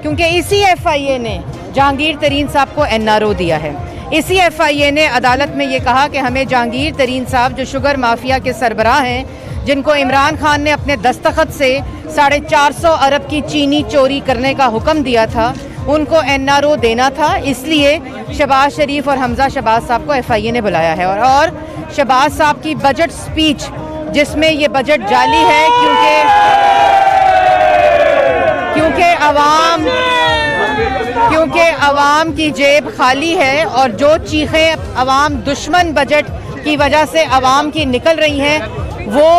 क्योंकि इसी FIA ने जहांगीर तरीन साहब को NRO दिया है। इसी FIA ने अदालत में ये कहा कि हमें जहांगीर तरीन साहब जो शुगर माफिया के सरबराह हैं, जिनको इमरान खान ने अपने दस्तखत से 450 अरब की चीनी चोरी करने का हुक्म दिया था, उनको NRO देना था। इसलिए शहबाज शरीफ और हमजा शहबाज साहब को FIA ने बुलाया है। और शहबाज साहब की बजट स्पीच, जिसमें ये बजट जाली है क्योंकि अवाम की जेब खाली है और जो चीखें अवाम दुश्मन बजट की वजह से अवाम की निकल रही हैं वो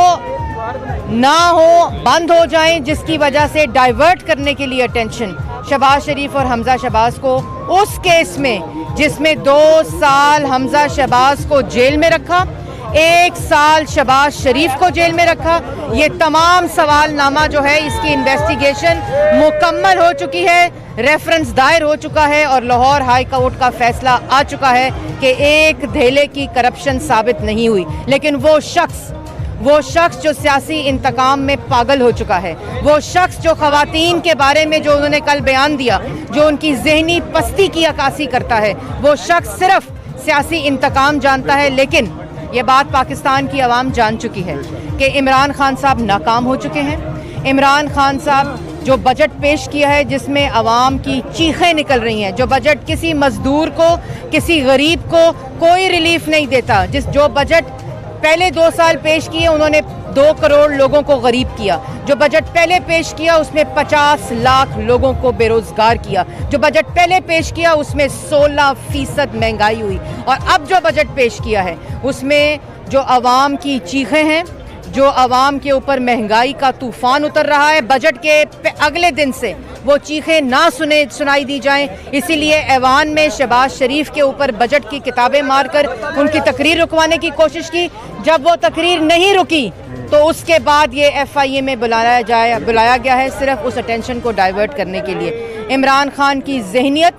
ना हो, बंद हो जाएं, जिसकी वजह से डाइवर्ट करने के लिए अटेंशन शहबाज शरीफ और हमजा शहबाज को उस केस में जिसमें 2 साल हमजा शहबाज को जेल में रखा, 1 साल शहबाज शरीफ को जेल में रखा। ये तमाम सवालनामा जो है इसकी इन्वेस्टिगेशन मुकम्मल हो चुकी है, रेफरेंस दायर हो चुका है और लाहौर हाई कोर्ट का फैसला आ चुका है कि एक धेले की करप्शन साबित नहीं हुई। लेकिन वो शख्स जो सियासी इंतकाम में पागल हो चुका है, वो शख्स जो खवातीन के बारे में जो उन्होंने कल बयान दिया, जो उनकी जहनी पस्ती की अक्कासी करता है, वो शख्स सिर्फ सियासी इंतकाम जानता है। लेकिन ये बात पाकिस्तान की आवाम जान चुकी है कि इमरान खान साहब नाकाम हो चुके हैं। इमरान खान साहब जो बजट पेश किया है जिसमें आवाम की चीखें निकल रही हैं, जो बजट किसी मजदूर को, किसी गरीब को कोई रिलीफ नहीं देता, जो बजट पहले 2 साल पेश किए उन्होंने 2 करोड़ लोगों को गरीब किया, जो बजट पहले पेश किया उसमें 50 लाख लोगों को बेरोजगार किया, जो बजट पहले पेश किया उसमें 16% महंगाई हुई, और अब जो बजट पेश किया है उसमें जो आवाम की चीखें हैं, जो आवाम के ऊपर महंगाई का तूफान उतर रहा है, बजट के अगले दिन से वो चीखें ना सुनाई दी जाएं। इसीलिए ऐवान में शहबाज शरीफ के ऊपर बजट की किताबें मारकर उनकी तकरीर रुकवाने की कोशिश की। जब वो तकरीर नहीं रुकी तो उसके बाद ये FIA में बुलाया गया है सिर्फ उस अटेंशन को डाइवर्ट करने के लिए। इमरान खान की जहनियत,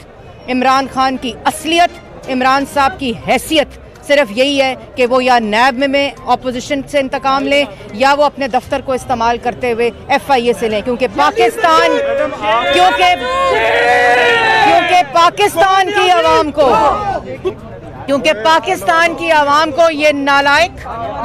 इमरान खान की असलियत, इमरान साहब की हैसियत सिर्फ यही है कि वो या नैब में अपोजिशन से इंतकाम लें या वो अपने दफ्तर को इस्तेमाल करते हुए FIA से लें, क्योंकि पाकिस्तान की आवाम को ये नालायक,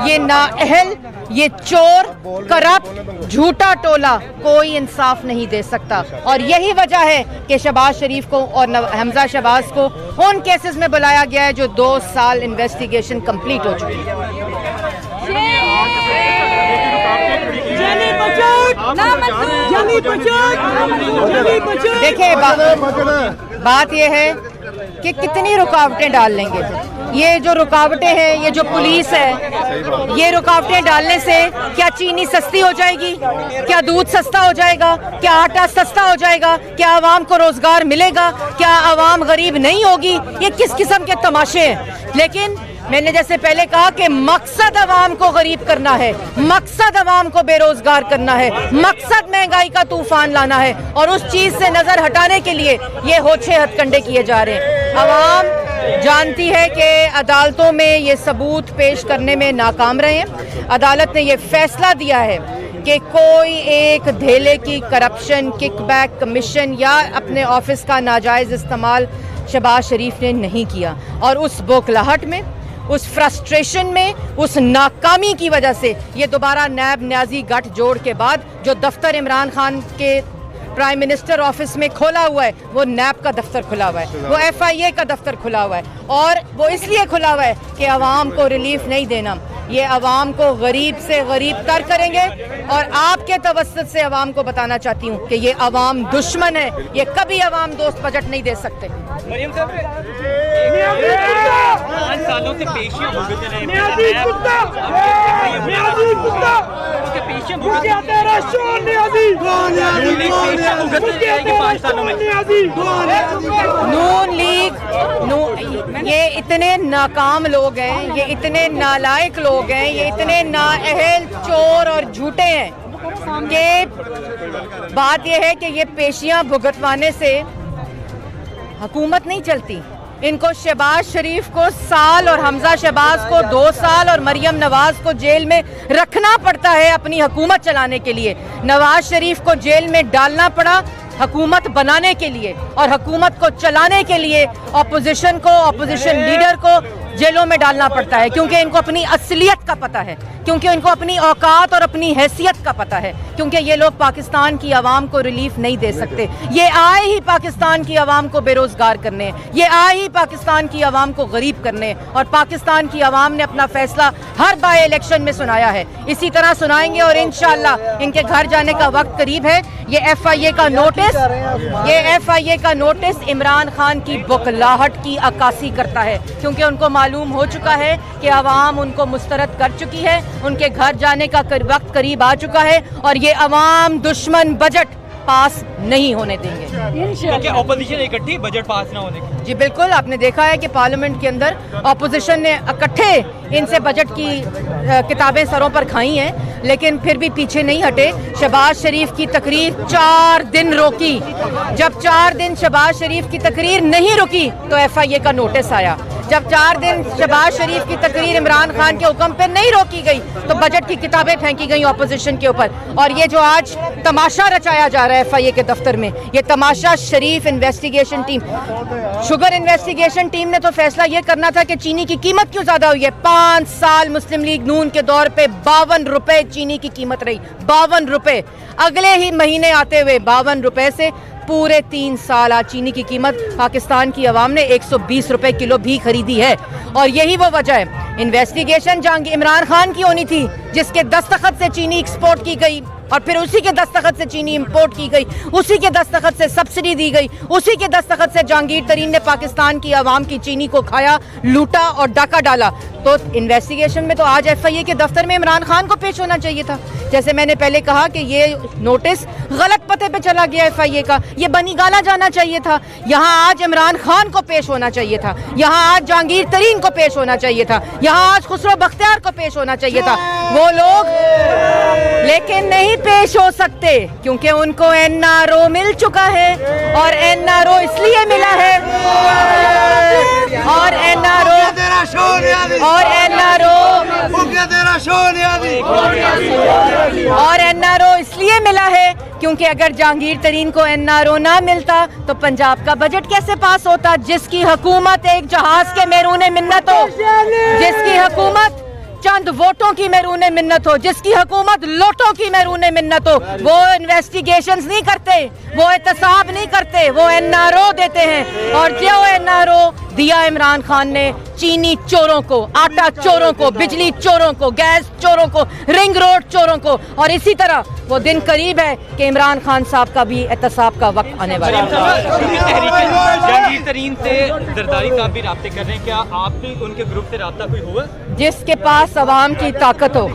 ये नाअहल, ये चोर, करप्ट, झूठा टोला कोई इंसाफ नहीं दे सकता। और यही वजह है कि शहबाज शरीफ को और हमजा शहबाज को उन केसेस में बुलाया गया है जो 2 साल इन्वेस्टिगेशन कंप्लीट हो चुकी है। देखिए, बात यह है कि कितनी रुकावटें डाल लेंगे। ये जो रुकावटें हैं, ये जो पुलिस है, ये रुकावटें डालने से क्या चीनी सस्ती हो जाएगी, क्या दूध सस्ता हो जाएगा, क्या आटा सस्ता हो जाएगा, क्या आवाम को रोजगार मिलेगा, क्या आवाम गरीब नहीं होगी? ये किस किस्म के तमाशे हैं। लेकिन मैंने जैसे पहले कहा कि मकसद आवाम को गरीब करना है, मकसद आवाम को बेरोजगार करना है, मकसद महंगाई का तूफान लाना है, और उस चीज से नजर हटाने के लिए ये होछे हथकंडे किए जा रहे हैं। आवाम जानती है कि अदालतों में ये सबूत पेश करने में नाकाम रहे हैं। अदालत ने ये फैसला दिया है कि कोई एक धेले की करप्शन, किकबैक, कमीशन या अपने ऑफिस का नाजायज इस्तेमाल शहबाज शरीफ ने नहीं किया। और उस बौखलाहट में, उस फ्रस्ट्रेशन में, उस नाकामी की वजह से ये दोबारा नैब न्याजी गठजोड़ के बाद जो दफ्तर इमरान खान के प्राइम मिनिस्टर ऑफिस में खोला हुआ है, वो नैब का दफ्तर खुला हुआ है, वो FIA का दफ्तर खुला हुआ है, और वो इसलिए खुला हुआ है कि आवाम को रिलीफ नहीं देना। ये आवाम को गरीब से गरीब तर करेंगे, और आपके तवस्सुत से आवाम को बताना चाहती हूँ कि ये आवाम दुश्मन है, ये कभी आवाम दोस्त बजट नहीं दे सकते। 5 सालों से पेशियां भुगत रहे नून लीग, ये इतने नाकाम लोग हैं, ये इतने नालायक लोग हैं, ये इतने नाअहल, चोर और झूठे हैं कि बात यह है कि ये पेशियां भुगतवाने से हुकूमत नहीं चलती। इनको शहबाज शरीफ को साल और हमजा शहबाज को 2 साल और मरियम नवाज को जेल में रखना पड़ता है अपनी हुकूमत चलाने के लिए। नवाज शरीफ को जेल में डालना पड़ा हुकूमत बनाने के लिए और हुकूमत को चलाने के लिए अपोजिशन को, अपोजिशन लीडर को जेलों में डालना पड़ता है, क्योंकि इनको अपनी असलियत का पता है, क्योंकि इनको अपनी औकात और अपनी हैसियत का पता है, क्योंकि ये लोग पाकिस्तान की आवाम को रिलीफ नहीं दे सकते। ये आए ही पाकिस्तान की आवाम को बेरोजगार करने, ये आए ही पाकिस्तान की आवाम को गरीब करने, और पाकिस्तान की आवाम ने अपना फैसला हर बाय इलेक्शन में सुनाया है, इसी तरह सुनाएंगे और इंशाअल्लाह इनके घर जाने का वक्त करीब है। ये FIA का नोटिस इमरान खान की बुखलाहट की अक्कासी करता है, क्योंकि उनको मालूम हो चुका है कि आवाम उनको मुस्तरद कर चुकी है, उनके घर जाने का वक्त करीब आ चुका है, और ये अवाम दुश्मन बजट पास नहीं होने देंगे। क्योंकि ऑपोजिशन इकट्ठी बजट पास ना होने की। जी बिल्कुल, आपने देखा है कि पार्लियामेंट के अंदर ऑपोजिशन ने इकट्ठे इनसे बजट की किताबें सरों पर खाई हैं, लेकिन फिर भी पीछे नहीं हटे। शहबाज शरीफ की तकरीर 4 दिन रोकी, जब 4 दिन शहबाज शरीफ की तकरीर नहीं रुकी तो FIA का नोटिस आया। जब 4 दिन शहबाज शरीफ की तकरीर इमरान खान के हुक्म पे नहीं रोकी गई तो बजट की किताबें फेंकी गई ऑपोजिशन के ऊपर। और ये जो आज तमाशा रचाया जा रहा है FIA के दफ्तर में, ये तमाशा Sharif investigation team, sugar investigation team ने तो फैसला ये करना था कि चीनी की कीमत क्यों ज्यादा हुई है। 5 साल मुस्लिम लीग नून के दौर पे 52 रुपए चीनी की कीमत रही, 52 रुपए। अगले ही महीने आते हुए 52 रुपए से पूरे 3 साल आज चीनी की कीमत पाकिस्तान की आवाम ने 120 रुपए किलो भी खरीदी है। और यही वो वजह है, इन्वेस्टिगेशन इमरान खान की होनी थी, जिसके दस्तखत से चीनी एक्सपोर्ट की गई और फिर उसी के दस्तखत से चीनी इंपोर्ट की गई, उसी के दस्तखत से सब्सिडी दी गई, उसी के दस्तखत से जहांगीर तरीन ने पाकिस्तान की आवाम की चीनी को खाया, लूटा और डाका डाला। तो इन्वेस्टिगेशन में तो आज FIA के दफ्तर में इमरान खान को पेश होना चाहिए था। जैसे मैंने पहले कहा कि ये नोटिस गलत पते पे चला गया FIA का, ये बनी गाला जाना चाहिए था। यहाँ आज इमरान खान को पेश होना चाहिए था, यहाँ आज जहांगीर तरीन को पेश होना चाहिए था, यहाँ आज खुसरो बख्तियार को पेश होना चाहिए था। वो लोग लेकिन नहीं पेश हो सकते क्योंकि उनको NRO मिल चुका है, और NRO इसलिए मिला है, और NRO इसलिए मिला है क्योंकि अगर जहांगीर तरीन को NRO ना मिलता तो पंजाब का बजट कैसे पास होता, जिसकी हुकूमत एक जहाज के मैरून मिन्नत हो, जिसकी हुकूमत चंद वोटों की मैरून मिन्नत हो, जिसकी हुकूमत लोटों की मैरून मिन्नत हो। वो इन्वेस्टिगेशंस नहीं करते, वो एहतसाब नहीं करते, वो NRO देते हैं। और जो NRO दिया इमरान खान ने चीनी चोरों को, आटा चोरों को, बिजली चोरों को, गैस चोरों को, रिंग रोड चोरों को, और इसी तरह वो दिन करीब है कि इमरान खान साहब का भी एहतसाब का वक्त आने वाला है। जहांगीर तरीन से जरदारी साहब भी राब्ते कर रहे हैं, क्या आप भी उनके ग्रुप से राब्ता कोई हुआ? जिसके पास अवाम की ताकत हो